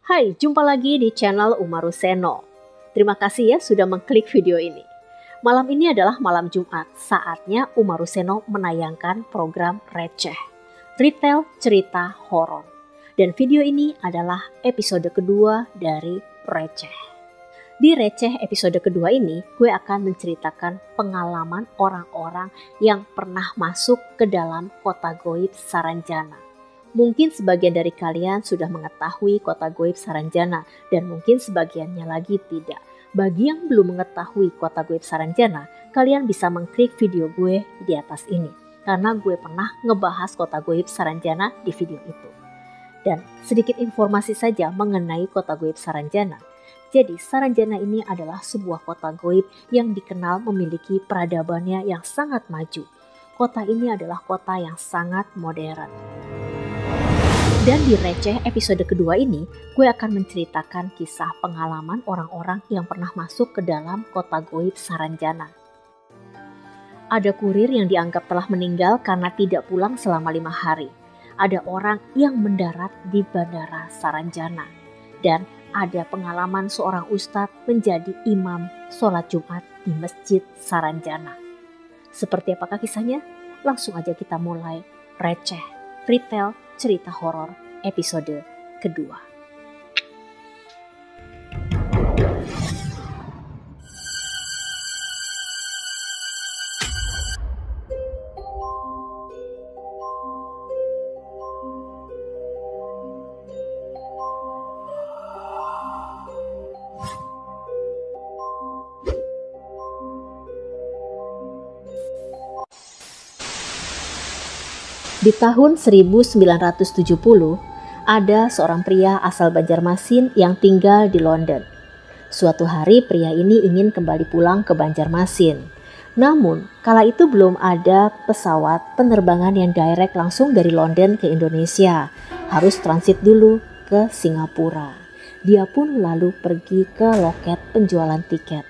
Hai, jumpa lagi di channel Umaru Seno. Terima kasih ya sudah mengklik video ini. Malam ini adalah malam Jumat, saatnya Umaru Seno menayangkan program Receh, Retail Cerita Horor. Dan video ini adalah episode kedua dari Receh. Di Receh episode kedua ini, gue akan menceritakan pengalaman orang-orang yang pernah masuk ke dalam kota goib Saranjana. Mungkin sebagian dari kalian sudah mengetahui kota goib Saranjana dan mungkin sebagiannya lagi tidak. Bagi yang belum mengetahui kota goib Saranjana, kalian bisa mengklik video gue di atas ini. Karena gue pernah ngebahas kota goib Saranjana di video itu. Dan sedikit informasi saja mengenai kota goib Saranjana. Jadi Saranjana ini adalah sebuah kota goib yang dikenal memiliki peradabannya yang sangat maju. Kota ini adalah kota yang sangat modern. Dan di Receh episode kedua ini, gue akan menceritakan kisah pengalaman orang-orang yang pernah masuk ke dalam kota goib Saranjana. Ada kurir yang dianggap telah meninggal karena tidak pulang selama 5 hari. Ada orang yang mendarat di bandara Saranjana. Dan ada pengalaman seorang ustadz menjadi imam sholat Jumat di Masjid Saranjana. Seperti apakah kisahnya? Langsung aja kita mulai Receh, Retail Cerita Horor episode kedua. Di tahun 1970, ada seorang pria asal Banjarmasin yang tinggal di London. Suatu hari pria ini ingin kembali pulang ke Banjarmasin. Namun, kala itu belum ada pesawat penerbangan yang direct langsung dari London ke Indonesia. Harus transit dulu ke Singapura. Dia pun lalu pergi ke loket penjualan tiket.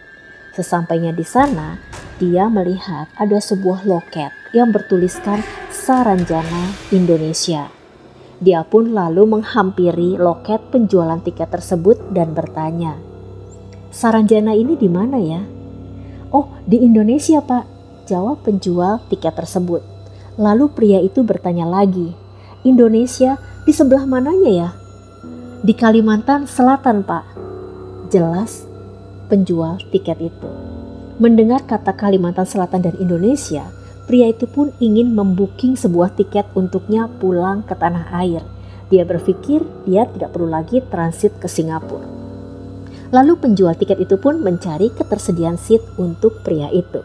Sesampainya di sana, dia melihat ada sebuah loket yang bertuliskan Saranjana, Indonesia. Dia pun lalu menghampiri loket penjualan tiket tersebut dan bertanya, "Saranjana ini di mana ya?" "Oh, di Indonesia, Pak," jawab penjual tiket tersebut. Lalu pria itu bertanya lagi, "Indonesia di sebelah mananya ya?" "Di Kalimantan Selatan, Pak," jelas penjual tiket itu. Mendengar kata Kalimantan Selatan dan Indonesia, pria itu pun ingin membooking sebuah tiket untuknya pulang ke tanah air. Dia berpikir dia tidak perlu lagi transit ke Singapura. Lalu penjual tiket itu pun mencari ketersediaan seat untuk pria itu.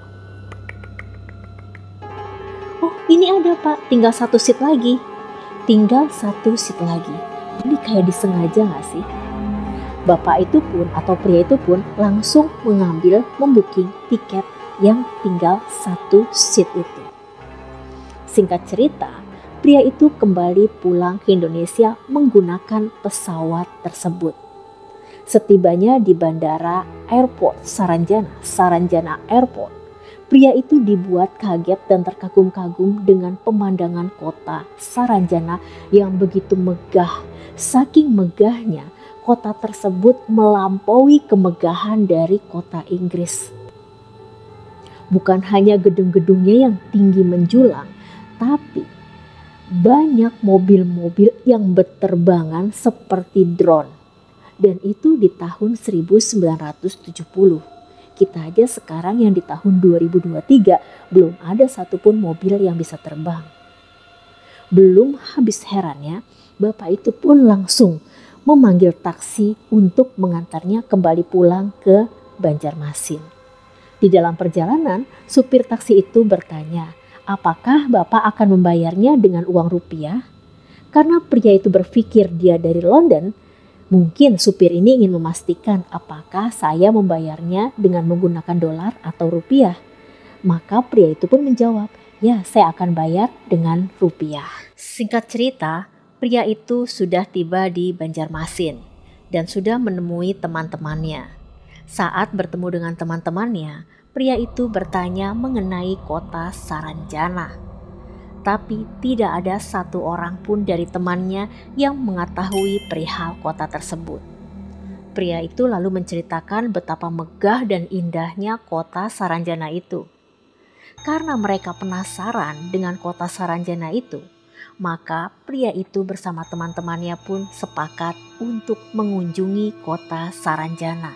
"Oh, ini ada, Pak, tinggal 1 seat lagi." Tinggal 1 seat lagi. Ini kayak disengaja gak sih? Bapak itu pun atau pria itu pun langsung membooking tiket yang tinggal 1 seat itu. Singkat cerita, pria itu kembali pulang ke Indonesia menggunakan pesawat tersebut. Setibanya di bandara airport Saranjana Airport, pria itu dibuat kaget dan terkagum-kagum dengan pemandangan kota Saranjana yang begitu megah. Saking megahnya, kota tersebut melampaui kemegahan dari kota Inggris. Bukan hanya gedung-gedungnya yang tinggi menjulang, tapi banyak mobil-mobil yang berterbangan seperti drone. Dan itu di tahun 1970. Kita aja sekarang yang di tahun 2023 belum ada satupun mobil yang bisa terbang. Belum habis herannya, bapak itu pun langsung memanggil taksi untuk mengantarnya kembali pulang ke Banjarmasin. Di dalam perjalanan, supir taksi itu bertanya, "Apakah Bapak akan membayarnya dengan uang rupiah?" Karena pria itu berpikir dia dari London, mungkin supir ini ingin memastikan apakah saya membayarnya dengan menggunakan dolar atau rupiah. Maka pria itu pun menjawab, "Ya, saya akan bayar dengan rupiah." Singkat cerita, pria itu sudah tiba di Banjarmasin dan sudah menemui teman-temannya. Saat bertemu dengan teman-temannya, pria itu bertanya mengenai kota Saranjana. Tapi tidak ada satu orang pun dari temannya yang mengetahui perihal kota tersebut. Pria itu lalu menceritakan betapa megah dan indahnya kota Saranjana itu. Karena mereka penasaran dengan kota Saranjana itu, maka pria itu bersama teman-temannya pun sepakat untuk mengunjungi kota Saranjana.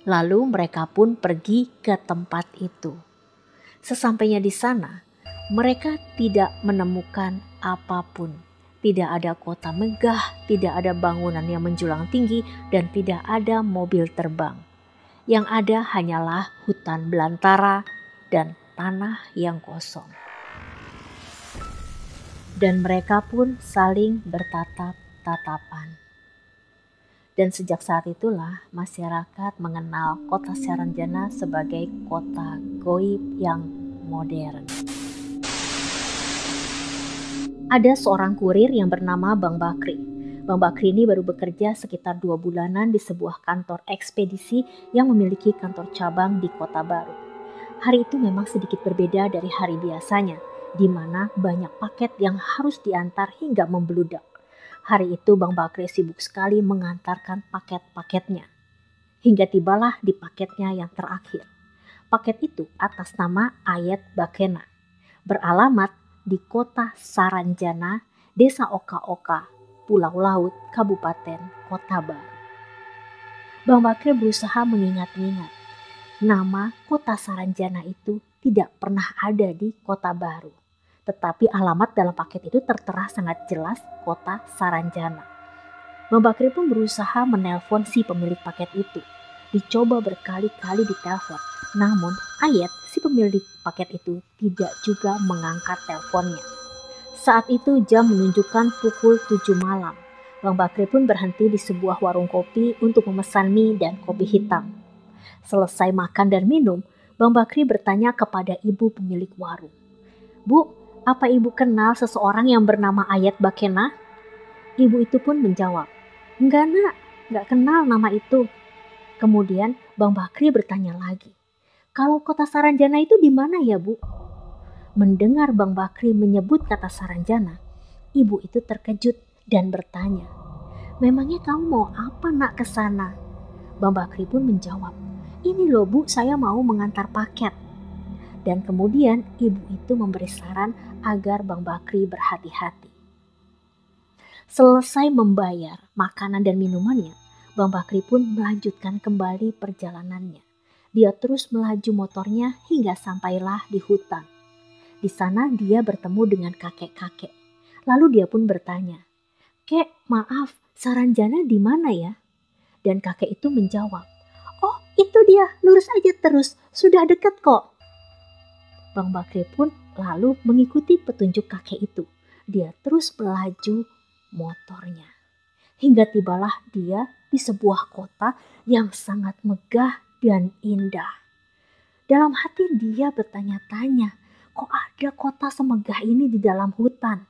Lalu mereka pun pergi ke tempat itu. Sesampainya di sana, mereka tidak menemukan apapun. Tidak ada kota megah, tidak ada bangunan yang menjulang tinggi, dan tidak ada mobil terbang. Yang ada hanyalah hutan belantara dan tanah yang kosong. Dan mereka pun saling bertatap-tatapan. Dan sejak saat itulah masyarakat mengenal kota Saranjana sebagai kota goib yang modern. Ada seorang kurir yang bernama Bang Bakri. Bang Bakri ini baru bekerja sekitar 2 bulanan di sebuah kantor ekspedisi yang memiliki kantor cabang di Kota Baru. Hari itu memang sedikit berbeda dari hari biasanya, di mana banyak paket yang harus diantar hingga membludak. Hari itu Bang Bakri sibuk sekali mengantarkan paket-paketnya. Hingga tibalah di paketnya yang terakhir. Paket itu atas nama Ayat Bakena, beralamat di kota Saranjana, Desa Oka-Oka, Pulau Laut, Kabupaten Kota Baru. Bang Bakri berusaha mengingat-ingat. Nama kota Saranjana itu tidak pernah ada di Kota Baru. Tetapi alamat dalam paket itu tertera sangat jelas kota Saranjana. Bang Bakri pun berusaha menelpon si pemilik paket itu. Dicoba berkali-kali ditelepon. Namun Ayat, si pemilik paket itu tidak juga mengangkat teleponnya. Saat itu jam menunjukkan pukul 7 malam. Bang Bakri pun berhenti di sebuah warung kopi untuk memesan mie dan kopi hitam. Selesai makan dan minum, Bang Bakri bertanya kepada ibu pemilik warung. "Bu, apa ibu kenal seseorang yang bernama Ayat Bakena?" Ibu itu pun menjawab, "Enggak nak, enggak kenal nama itu." Kemudian Bang Bakri bertanya lagi, "Kalau kota Saranjana itu di mana ya Bu?" Mendengar Bang Bakri menyebut kata Saranjana, ibu itu terkejut dan bertanya, "Memangnya kamu mau apa nak ke sana?" Bang Bakri pun menjawab, "Ini loh Bu, saya mau mengantar paket." Dan kemudian ibu itu memberi saran agar Bang Bakri berhati-hati. Selesai membayar makanan dan minumannya, Bang Bakri pun melanjutkan kembali perjalanannya. Dia terus melaju motornya hingga sampailah di hutan. Di sana dia bertemu dengan kakek-kakek. Lalu dia pun bertanya, "Kek, maaf, Saranjana di mana ya?" Dan kakek itu menjawab, "Oh, itu dia, lurus aja terus, sudah dekat kok." Bang Bakri pun lalu mengikuti petunjuk kakek itu. Dia terus melaju motornya. Hingga tibalah dia di sebuah kota yang sangat megah dan indah. Dalam hati dia bertanya-tanya, kok ada kota semegah ini di dalam hutan?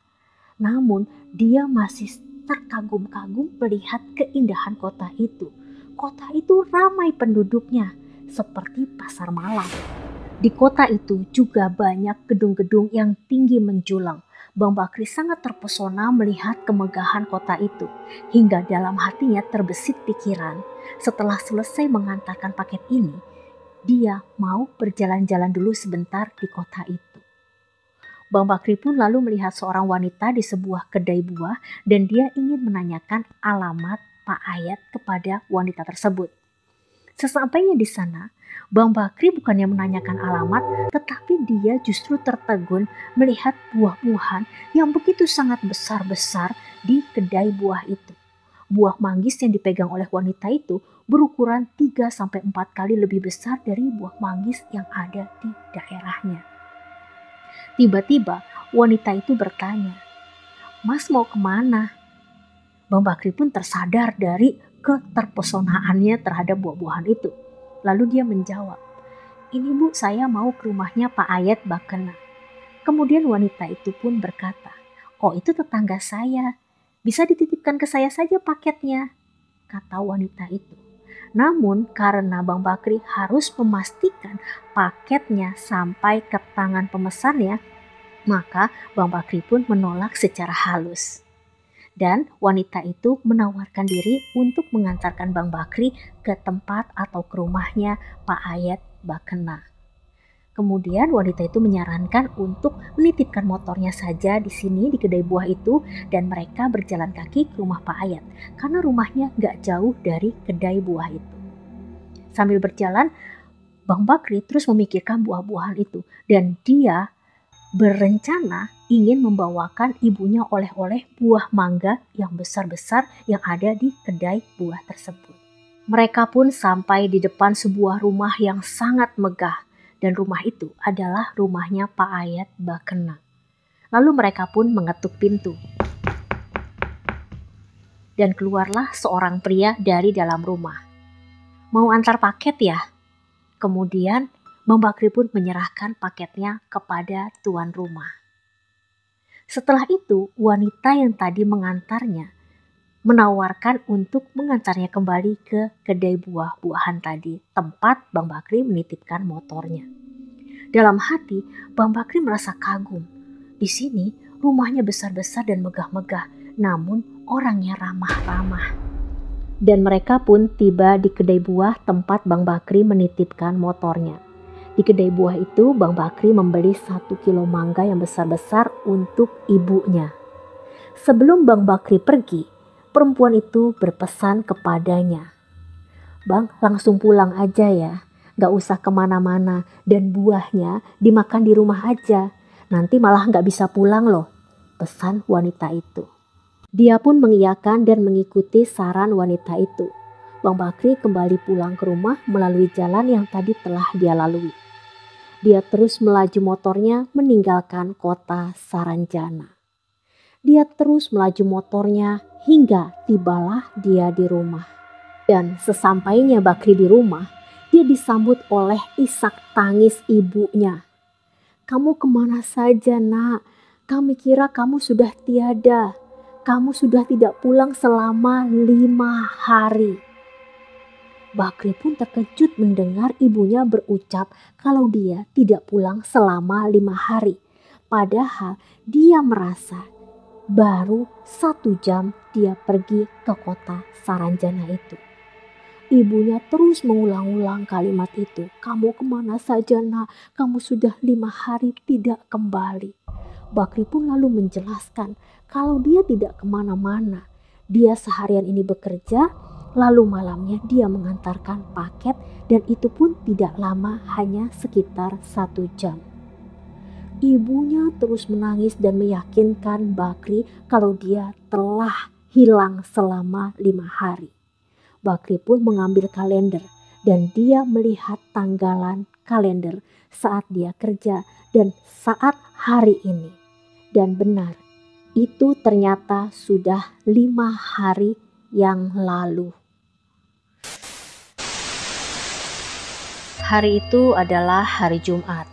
Namun dia masih terkagum-kagum melihat keindahan kota itu. Kota itu ramai penduduknya, seperti pasar malam. Di kota itu juga banyak gedung-gedung yang tinggi menjulang. Bang Bakri sangat terpesona melihat kemegahan kota itu. Hingga dalam hatinya terbesit pikiran, setelah selesai mengantarkan paket ini, dia mau berjalan-jalan dulu sebentar di kota itu. Bang Bakri pun lalu melihat seorang wanita di sebuah kedai buah dan dia ingin menanyakan alamat Pak Ayat kepada wanita tersebut. Sesampainya di sana, Bang Bakri bukannya menanyakan alamat, tetapi dia justru tertegun melihat buah-buahan yang begitu sangat besar-besar di kedai buah itu. Buah manggis yang dipegang oleh wanita itu berukuran 3-4 kali lebih besar dari buah manggis yang ada di daerahnya. Tiba-tiba wanita itu bertanya, "Mas mau kemana?" Bang Bakri pun tersadar dari keterpesonaannya terhadap buah-buahan itu. Lalu dia menjawab, "Ini Bu, saya mau ke rumahnya Pak Ayat Bakena." Kemudian wanita itu pun berkata, "Oh, itu tetangga saya. Bisa dititipkan ke saya saja paketnya," kata wanita itu. Namun karena Bang Bakri harus memastikan paketnya sampai ke tangan pemesannya, Maka Bang Bakri pun menolak secara halus. Dan wanita itu menawarkan diri untuk mengantarkan Bang Bakri ke tempat atau ke rumahnya Pak Ayat Bakena. Kemudian wanita itu menyarankan untuk menitipkan motornya saja di sini di kedai buah itu dan mereka berjalan kaki ke rumah Pak Ayat karena rumahnya gak jauh dari kedai buah itu. Sambil berjalan, Bang Bakri terus memikirkan buah-buahan itu dan dia berencana ingin membawakan ibunya oleh-oleh buah mangga yang besar-besar yang ada di kedai buah tersebut. Mereka pun sampai di depan sebuah rumah yang sangat megah dan rumah itu adalah rumahnya Pak Ayat Bakena. Lalu mereka pun mengetuk pintu. Dan keluarlah seorang pria dari dalam rumah. Mau antar paket ya? Kemudian Bang Bakri pun menyerahkan paketnya kepada tuan rumah. Setelah itu, wanita yang tadi mengantarnya menawarkan untuk mengantarnya kembali ke kedai buah-buahan tadi, tempat Bang Bakri menitipkan motornya. Dalam hati, Bang Bakri merasa kagum. Di sini rumahnya besar-besar dan megah-megah, namun orangnya ramah-ramah. Dan mereka pun tiba di kedai buah tempat Bang Bakri menitipkan motornya. Di kedai buah itu, Bang Bakri membeli 1 kilo mangga yang besar-besar untuk ibunya. Sebelum Bang Bakri pergi, perempuan itu berpesan kepadanya, "Bang, langsung pulang aja ya, gak usah kemana-mana dan buahnya dimakan di rumah aja, nanti malah gak bisa pulang loh," pesan wanita itu. Dia pun mengiyakan dan mengikuti saran wanita itu. Bang Bakri kembali pulang ke rumah melalui jalan yang tadi telah dia lalui. Dia terus melaju motornya meninggalkan kota Saranjana. Dia terus melaju motornya hingga tibalah dia di rumah. Dan sesampainya Bakri di rumah, dia disambut oleh isak tangis ibunya. "Kamu kemana saja, Nak? Kami kira kamu sudah tiada. Kamu sudah tidak pulang selama 5 hari. Bakri pun terkejut mendengar ibunya berucap kalau dia tidak pulang selama 5 hari. Padahal dia merasa baru 1 jam dia pergi ke kota Saranjana itu. Ibunya terus mengulang-ulang kalimat itu. "Kamu kemana saja, Nak? Kamu sudah 5 hari tidak kembali." Bakri pun lalu menjelaskan kalau dia tidak kemana-mana. Dia seharian ini bekerja, lalu malamnya dia mengantarkan paket dan itu pun tidak lama, hanya sekitar 1 jam. Ibunya terus menangis dan meyakinkan Bakri kalau dia telah hilang selama 5 hari. Bakri pun mengambil kalender dan dia melihat tanggalan kalender saat dia kerja dan saat hari ini. Dan benar, itu ternyata sudah 5 hari yang lalu. Hari itu adalah hari Jumat.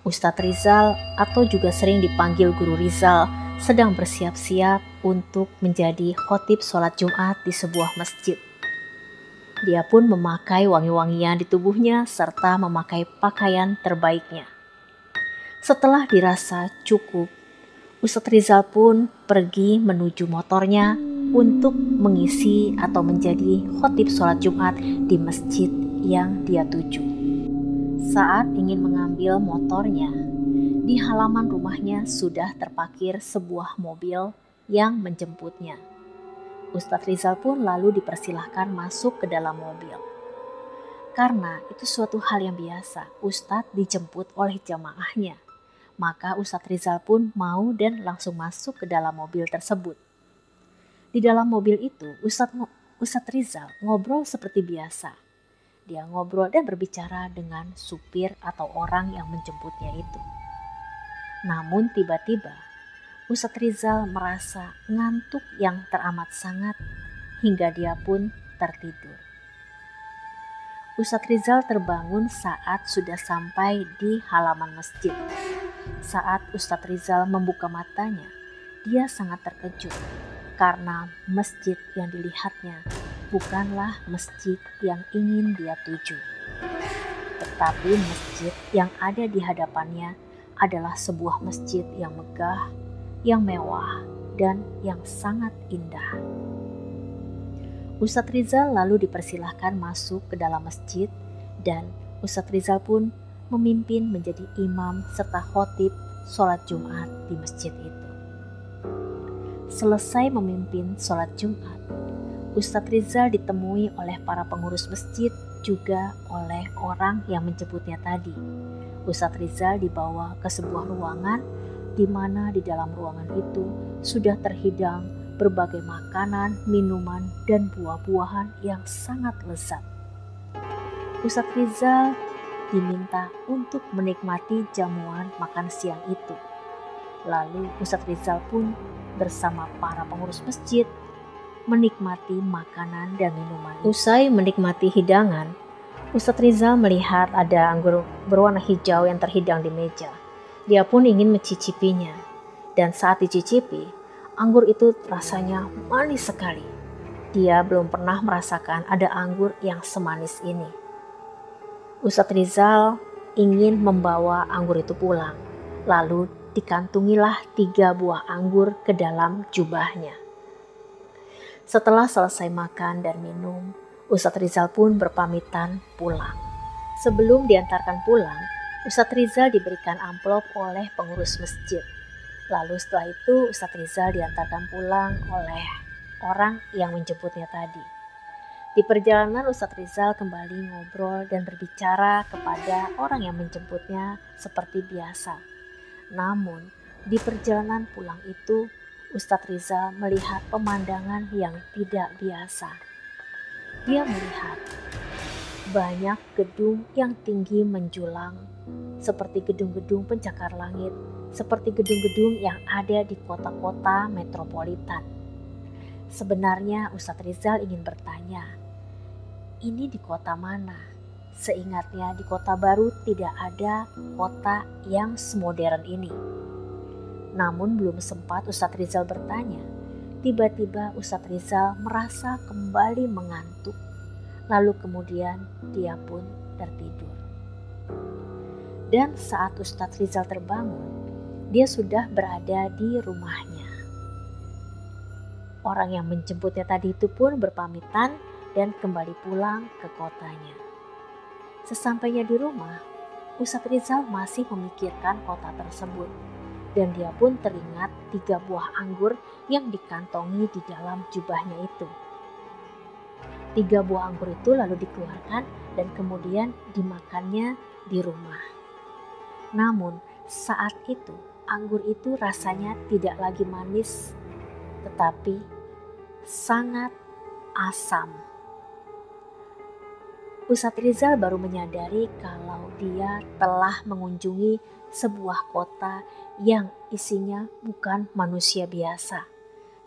Ustadz Rizal atau juga sering dipanggil Guru Rizal sedang bersiap-siap untuk menjadi khotib sholat Jumat di sebuah masjid. Dia pun memakai wangi-wangian di tubuhnya serta memakai pakaian terbaiknya. Setelah dirasa cukup, Ustadz Rizal pun pergi menuju motornya untuk mengisi atau menjadi khotib sholat Jumat di masjid yang dia tuju. Saat ingin mengambil motornya, di halaman rumahnya sudah terparkir sebuah mobil yang menjemputnya. Ustadz Rizal pun lalu dipersilahkan masuk ke dalam mobil. Karena itu suatu hal yang biasa, Ustadz dijemput oleh jamaahnya. Maka Ustadz Rizal pun mau dan langsung masuk ke dalam mobil tersebut. Di dalam mobil itu, Ustadz Rizal ngobrol seperti biasa. Dia ngobrol dan berbicara dengan supir atau orang yang menjemputnya itu. Namun tiba-tiba, Ustadz Rizal merasa ngantuk yang teramat sangat hingga dia pun tertidur. Ustadz Rizal terbangun saat sudah sampai di halaman masjid. Saat Ustadz Rizal membuka matanya, dia sangat terkejut karena masjid yang dilihatnya bukanlah masjid yang ingin dia tuju. Tetapi masjid yang ada di hadapannya adalah sebuah masjid yang megah, yang mewah, dan yang sangat indah. Ustadz Rizal lalu dipersilahkan masuk ke dalam masjid dan Ustadz Rizal pun memimpin menjadi imam serta khotib sholat Jumat di masjid itu. Selesai memimpin sholat Jumat, Ustadz Rizal ditemui oleh para pengurus masjid juga oleh orang yang menjemputnya tadi. Ustadz Rizal dibawa ke sebuah ruangan di mana di dalam ruangan itu sudah terhidang berbagai makanan, minuman, dan buah-buahan yang sangat lezat. Ustadz Rizal diminta untuk menikmati jamuan makan siang itu. Lalu Ustadz Rizal pun bersama para pengurus masjid menikmati makanan dan minuman. Usai menikmati hidangan, Ustadz Rizal melihat ada anggur berwarna hijau yang terhidang di meja. Dia pun ingin mencicipinya. Dan saat dicicipi, anggur itu rasanya manis sekali. Dia belum pernah merasakan ada anggur yang semanis ini. Ustadz Rizal ingin membawa anggur itu pulang. Lalu dikantungilah 3 buah anggur ke dalam jubahnya. Setelah selesai makan dan minum, Ustadz Rizal pun berpamitan pulang. Sebelum diantarkan pulang, Ustadz Rizal diberikan amplop oleh pengurus masjid. Lalu setelah itu Ustadz Rizal diantarkan pulang oleh orang yang menjemputnya tadi. Di perjalanan Ustadz Rizal kembali ngobrol dan berbicara kepada orang yang menjemputnya seperti biasa. Namun di perjalanan pulang itu Ustadz Rizal melihat pemandangan yang tidak biasa. Dia melihat banyak gedung yang tinggi menjulang, seperti gedung-gedung pencakar langit, seperti gedung-gedung yang ada di kota-kota metropolitan. Sebenarnya Ustadz Rizal ingin bertanya, ini di kota mana? Seingatnya di Kota Baru tidak ada kota yang semodern ini. Namun belum sempat Ustadz Rizal bertanya, tiba-tiba Ustadz Rizal merasa kembali mengantuk. Lalu kemudian dia pun tertidur. Dan saat Ustadz Rizal terbangun, dia sudah berada di rumahnya. Orang yang menjemputnya tadi itu pun berpamitan dan kembali pulang ke kotanya. Sesampainya di rumah, Ustadz Rizal masih memikirkan kota tersebut. Dan dia pun teringat 3 buah anggur yang dikantongi di dalam jubahnya itu. 3 buah anggur itu lalu dikeluarkan dan kemudian dimakannya di rumah. Namun saat itu anggur itu rasanya tidak lagi manis, tetapi sangat asam. Ustadz Rizal baru menyadari kalau dia telah mengunjungi sebuah kota yang isinya bukan manusia biasa.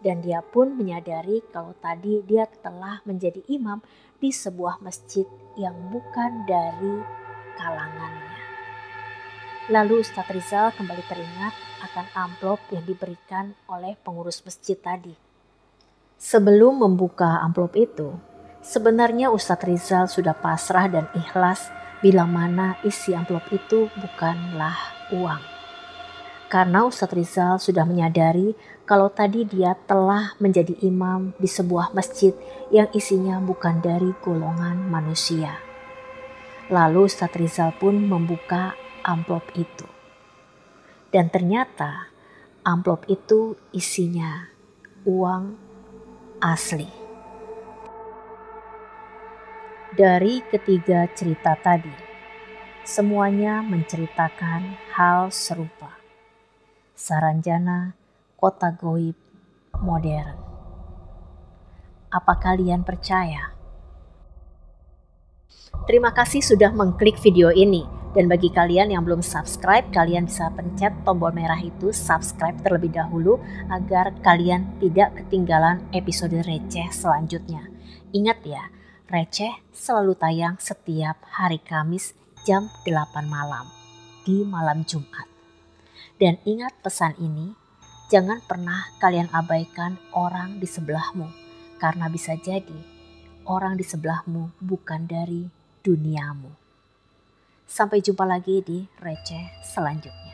Dan dia pun menyadari kalau tadi dia telah menjadi imam di sebuah masjid yang bukan dari kalangannya. Lalu Ustadz Rizal kembali teringat akan amplop yang diberikan oleh pengurus masjid tadi. Sebelum membuka amplop itu, sebenarnya Ustadz Rizal sudah pasrah dan ikhlas bila mana isi amplop itu bukanlah uang. Karena Ustadz Rizal sudah menyadari kalau tadi dia telah menjadi imam di sebuah masjid yang isinya bukan dari golongan manusia. Lalu Ustadz Rizal pun membuka amplop itu. Dan ternyata amplop itu isinya uang asli. Dari ketiga cerita tadi, semuanya menceritakan hal serupa. Saranjana kota goib modern. Apa kalian percaya? Terima kasih sudah mengklik video ini. Dan bagi kalian yang belum subscribe, kalian bisa pencet tombol merah itu subscribe terlebih dahulu agar kalian tidak ketinggalan episode receh selanjutnya. Ingat ya, receh selalu tayang setiap hari Kamis jam 8 malam di malam Jumat. Dan ingat pesan ini, jangan pernah kalian abaikan orang di sebelahmu, karena bisa jadi orang di sebelahmu bukan dari duniamu. Sampai jumpa lagi di receh selanjutnya.